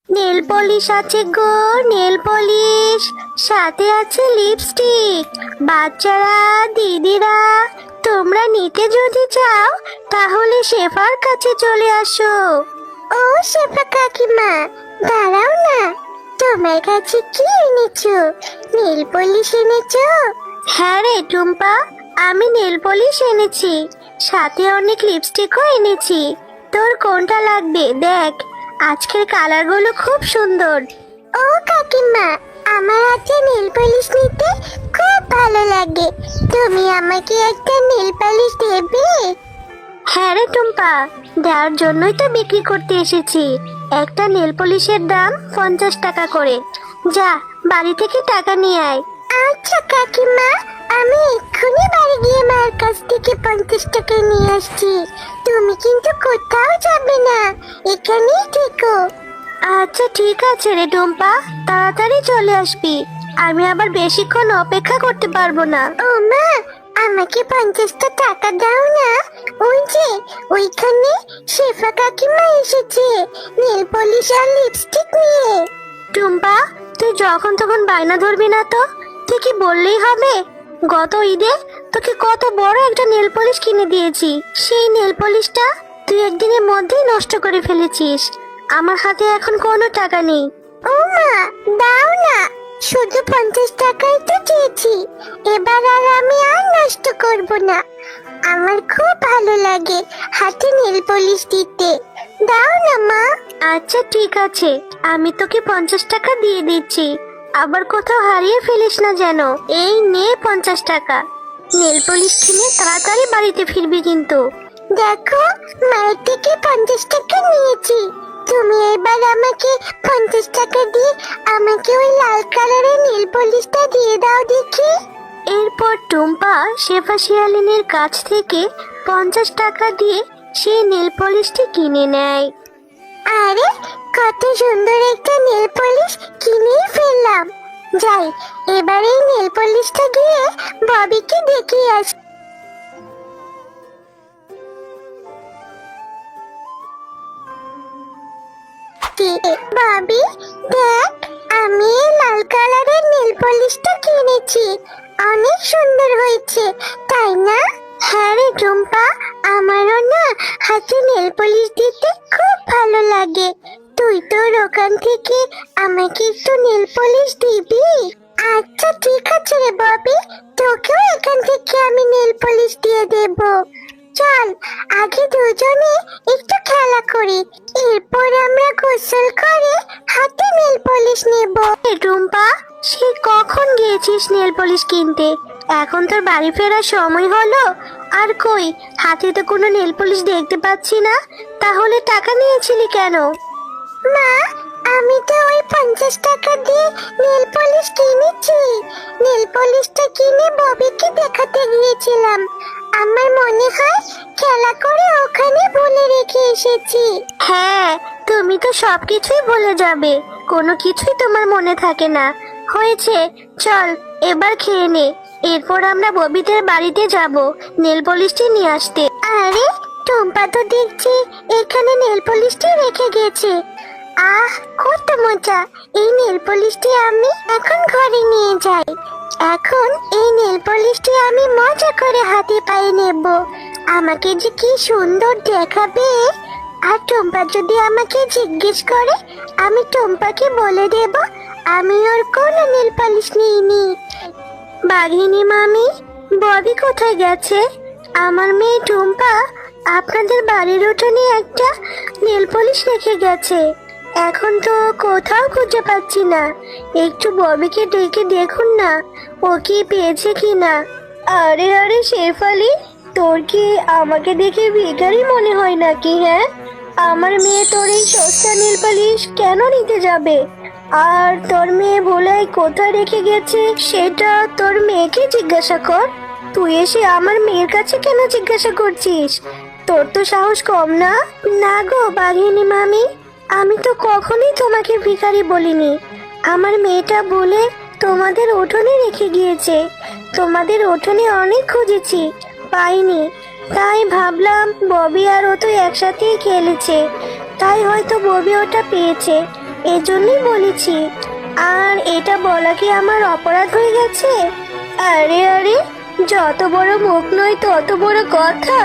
Nail polish আছে গো, nail polish, সাথে আছে লিপস্টিক। বাচ্চারা, দিদিরা, তোমরা নিতে যদি চাও তাহলে শেফার কাছে চলে আসো। ও শেফা কাকিমা, দাঁড়াও না, তোমার কাছে কি এনেছো? নেল পলিশ এনেছো? হ্যাঁ রে টুম্পা, আমি নেল পলিশ এনেছি, সাথে অনেক লিপস্টিকও এনেছি। তোর কোনটা লাগবে দেখ, আজকের কালারগুলো খুব সুন্দর। ও কাকিমা, আমার হাতে নেল পলিশ নিতে খুব ভালো লাগে, তুমি আমাকে একটা নেল পলিশ দেবে? হ্যাঁ রে টুম্পা, দেওয়ার জন্যই তো বিক্রি করতে এসেছি। একটা নেল পলিশের দাম 50 টাকা করে। যা, বাড়ি থেকে টাকা নিয়ে আয়। আচ্ছা কাকিমা, আমি এক্ষুনি বাড়ি গিয়ে মার কাছ থেকে 50 টাকা নিয়ে আসছি। তুমি কিন্তু কোথাও যাবে না, এখানেই থেকো। আচ্ছা ঠিক আছে রে টুম্পা, তাড়াতাড়ি চলে আসবি, আমি আবার বেশিক্ষণ অপেক্ষা করতে পারবো না। ও মা, আমাকে 50টা টাকা দাও না, ওই যে ওইখানে শেফা কাকিমা এসেছে নেল পলিশ আর লিপস্টিক নিয়ে। টুম্পা, তুই যখন তখন বায়না ধরবি না তো, তুই কি বললেই হবে? গত ঈদে তোকে কত বড় একটা নেল পলিশ কিনে দিয়েছি, সেই নেল পলিশটা তুই একদিনের মধ্যেই নষ্ট করে ফেলেছিস। আমার হাতে এখন কোনো টাকা নেই। ও মা, দাও না, শুধু 50 টাকাই তো চেয়েছি, এবার আর আমি আর নষ্ট করব না। আমার খুব ভালো লাগে হাতে নেল পলিশ দিতে, দাও না মা। আচ্ছা ঠিক আছে, আমি তোকে 50 টাকা দিয়ে দিচ্ছি, আবার কোথাও হারিয়ে ফেলিস না যেন। এই নে 50 টাকা, নেল পলিশ কিনে তাড়াতাড়ি বাড়িতে ফিরবি কিন্তু। দেখো, মায়ের থেকে 50 টাকা নিয়েছি, তুমি এবার আমাকে 50 টাকা দিয়ে আমাকে ওই লাল কালারের নেল পলিশটা দিয়ে দাও দেখি। এরপর টুম্পা শেফা শিয়ালিনীর কাছ থেকে 50 টাকা দিয়ে সেই নেল পলিশটি কিনে নেয়। আরে, কত সুন্দর একটা নেল পলিশ কিনেই ফেললাম। যাই, এবার এই নেল পলিশটা গিয়ে ববিকে দেখিয়ে আসি। ববি, দেখ, আমি এই লাল কালারের নেল পলিশটা কিনেছি, অনেক সুন্দর হয়েছে, তাই না? হ্যাঁ রে টুম্পা, আমারও না হাতে নেল পলিশ দিতে খুব ভালো লাগে। তুই তোর ওখান থেকে আমাকে একটু নেল পলিশ দিবি? আচ্ছা ঠিক আছে রে ববি, তোকেও এখান থেকে আমি নেল পলিশ দিয়ে দেব। চল, আগে দুজনে একটু খেলা করি, এরপর আমরা গোসল করে হাতে নেল পলিশ নেব। টুম্পা, সে কখন গিয়েছিস নেল পলিশ কিনতে? এখন তোর বাড়ি ফেরার সময় হলো, আর কই হাতে তো কোনো নেল পলিশ দেখতে পাচ্ছি না, তাহলে টাকা নিয়েছিলি কেন? মা, আমি তো ওই 50 টাকা দিয়ে নেল পলিশ কিনেছি। নেল পলিশটা কিনে ববিকে দেখাতে গিয়েছিলাম, আমার মনে হয় খেলা করে ওখানে ভুলে রেখে এসেছি। হ্যাঁ, তুমি তো সবকিছুই ভুলে যাবে, কোনো কিছুই তোমার মনে থাকে না। হয়েছে, চল এবার খেয়ে নে, এরপর আমরা ববিদের বাড়িতে যাব নেল পলিশটি নিয়ে আসতে। আরে, টুম্পা তো দেখছি এখানে নেল পলিশটি রেখে গেছে। আহ, কত মজা! এই নেল পলিশটি আমি এখন ঘরে নিয়ে যাই। এখন এই নেল পলিশটি আমি মজা করে হাতে পায়ে নেব, আমাকে যে কি সুন্দর দেখাবে। আর টুম্পা যদি আমাকে জিজ্ঞেস করে, আমি টুম্পাকে বলে দেব আমি ওর কোনো নেল পলিশ নিইনি। বাঘিনী মামি, ববি কোথায় গেছে? আমার মেয়ে টুম্পা আপনাদের বাড়ির উঠোনে একটা নেল পলিশ রেখে গেছে, এখন তো কোথাও খুঁজে পাচ্ছি না। একটু ববিকে ডেকে দেখুন না, ও কি পেয়েছে কিনা। আরে আরে শেফালি, তোর কি আমাকে দেখে ভিখারি মনে হয় নাকি? হ্যাঁ, আমার মেয়ে তোর এই সস্তা নেল পলিশ কেন নিতে যাবে? আর তোর মেয়ে ভোলাই কোথায় রেখে গেছে সেটা তোর মেয়েকে জিজ্ঞাসা কর। তুই এসে আমার মেয়ের কাছে কেন জিজ্ঞাসা করছিস? তোর তো সাহস কম না? না গো বাঘিনী মামি, আমি তো কখনোই তোমাকে ভিখারি বলিনি। আমার মেয়েটা বলে তোমাদের উঠোনে রেখে গিয়েছে, তোমাদের উঠোনে অনেক খুঁজেছি, পাইনি, তাই ভাবলাম ববি আর ও তো একসাথেই খেলেছে, তাই হয়তো ববি ওটা পেয়েছে। এজন্যই বলেছি। আর এটা বলা কি আমার অপরাধ হয়ে গেছে? আরে আরে, যত বড় মুখ নয় তত বড় কথা।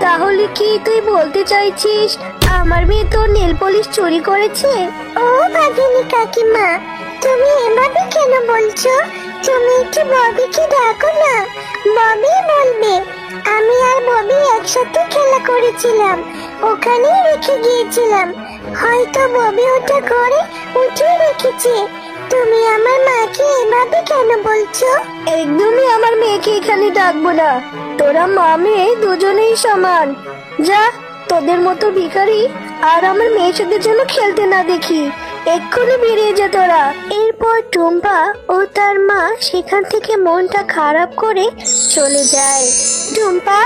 তাহলে কি তুই বলতে চাইছিস আমার মেয়ে তোর নেল পলিশ চুরি করেছে? ও ভাগিনী কাকিমা, তুমি এভাবে কেন বলছো? তুমি একটু ববিকে ডাকো না, ববি বলবে। আমি আর ববি একসাথে খেলা করেছিলাম, ওখানেই রেখে গিয়েছিলাম। হয়তো ববি ওটা করে উঠিয়ে রেখেছে। তুমি আমার মাকে এভাবে কেন বলছো? একদমই আমার মেয়েকে এখানে ডাকবো না। তোরা মা মেয়ে দুজনেই সমান। যা, তোদের মতো ভিখারি আর আমার মেয়ের সাথে যেন খেলতে না দেখি। এক্ষুনি বেরিয়ে যা তোরা। এরপর টুম্পা ও তার মা সেখান থেকে মনটা খারাপ করে চলে যায়। টুম্পা,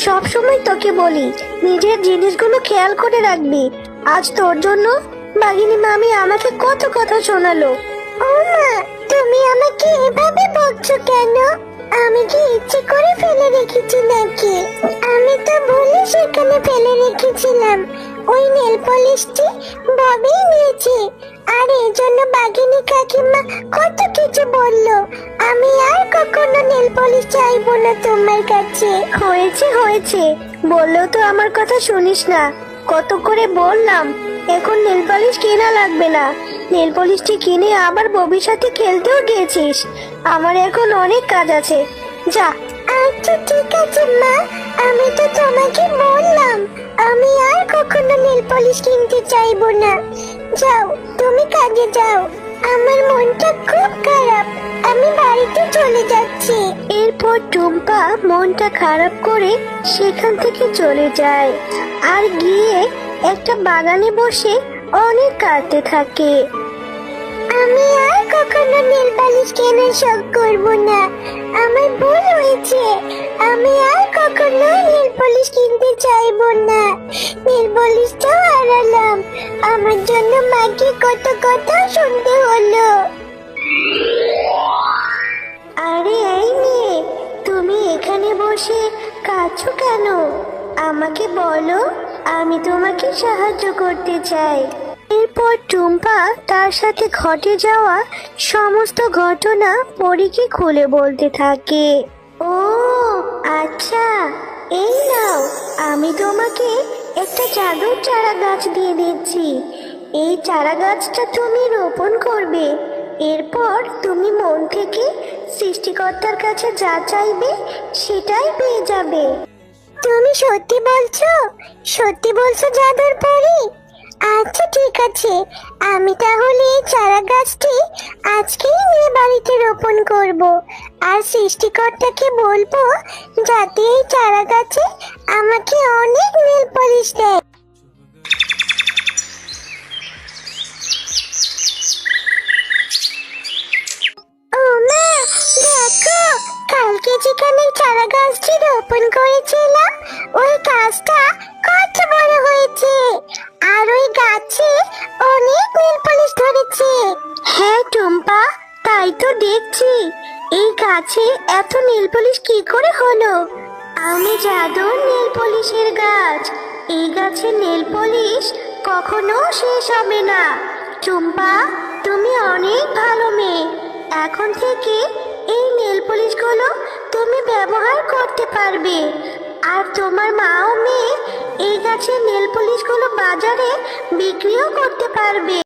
সব সময় তোকে বলি নিজের জিনিসগুলো খেয়াল করে রাখবি। আজ তোর জন্য বাঘিনী মামি আমাকে কত কথা শোনালো। ও মা, তুমি আমাকে এভাবে বকছো কেন? আমি কি ইচ্ছে করে ফেলে রেখেছি নাকি? আমি তো ভুলে সেখানে ফেলে রেখেছিলাম। ওই নেল পলিশটি ববি নিয়েছে, আর এই জন্য বাঘিনী কাকিমা কত কিছু বললো। আমি আর কখনো নেল পলিশ চাইবো না তোমার কাছে। হয়েছে হয়েছে, বললেও তো আমার কথা শুনিস না। কত করে বললাম এখন নেল পলিশ কেনা লাগবে না। নেল পলিশটি কিনে আবার ববির সাথে খেলতেও গিয়েছিস। আমার এখন অনেক কাজ আছে, যা। আচ্ছা ঠিক আছে মা, আমি তো তোমাকে বললাম আমি আর কখনো নেল পলিশ কিনতে চাইবো না। যাও, তুমি কাজে যাও। আমার মনটা খুব খারাপ, আমি বাড়িতে চলে যাচ্ছি। এরপর টুম্পা মনটা খারাপ করে সেখান থেকে চলে যায় আর গিয়ে একটা বাগানে বসে অনেক কাঁদতে থাকে। আমি আর কখনো নেল পালিশ কেনার শখ করব না। আমার ভুল হয়েছে, আমি আর কখনো নেল পালিশ কিনতে চাইবো না। নেল পালিশটাও হারালাম, আমার জন্য মাকে কত কথা শুনতে হলো। আরে এই মেয়ে, তুমি এখানে বসে কাঁদছো কেন? আমাকে বলো, আমি তোমাকে সাহায্য করতে চাই। এরপর টুম্পা তার সাথে ঘটে যাওয়া সমস্ত ঘটনা পরীকে খুলে বলতে থাকে। ও আচ্ছা, এই নাও, আমি তোমাকে একটা জাদুর চারা গাছ দিয়ে দিচ্ছি। এই চারা গাছটা তুমি রোপণ করবে। এরপর তুমি মন থেকে সৃষ্টিকর্তার কাছে যা চাইবে সেটাই পেয়ে যাবে। তুমি সত্যি বলছো? সত্যি বলছো জাদুর পরী? আচ্ছা ঠিক আছে, আমি তাহলে এই চারা গাছটি আজকেই নিয়ে বাড়িতে রোপণ করব। আর সৃষ্টিকর্তাকে বলবো যাতে এই চারা গাছে আমাকে অনেক নেল পলিশ দেয়। ও মা, দেখো, কালকে যেখানে চারা গাছটি রোপণ করেছিলাম ওই গাছটা কত বড় হয়েছে, আর ওই গাছে অনেক নেল পলিশ ধরেছে। হ্যাঁ টুম্পা, তাই তো দেখছি। এই গাছে এত নেল পলিশ কি করে হলো? আমি জাদুর নেল পলিশের গাছ। এই গাছের নেল পলিশ কখনো শেষ হবে না। টুম্পা, তুমি অনেক ভালো মেয়ে। এখন থেকে এই নেল পলিশগুলো তুমি ব্যবহার করতে পারবে। আর তোমার মা ও মেয়ে এই গাছের নেল পলিশগুলো বাজারে বিক্রিও করতে পারবে।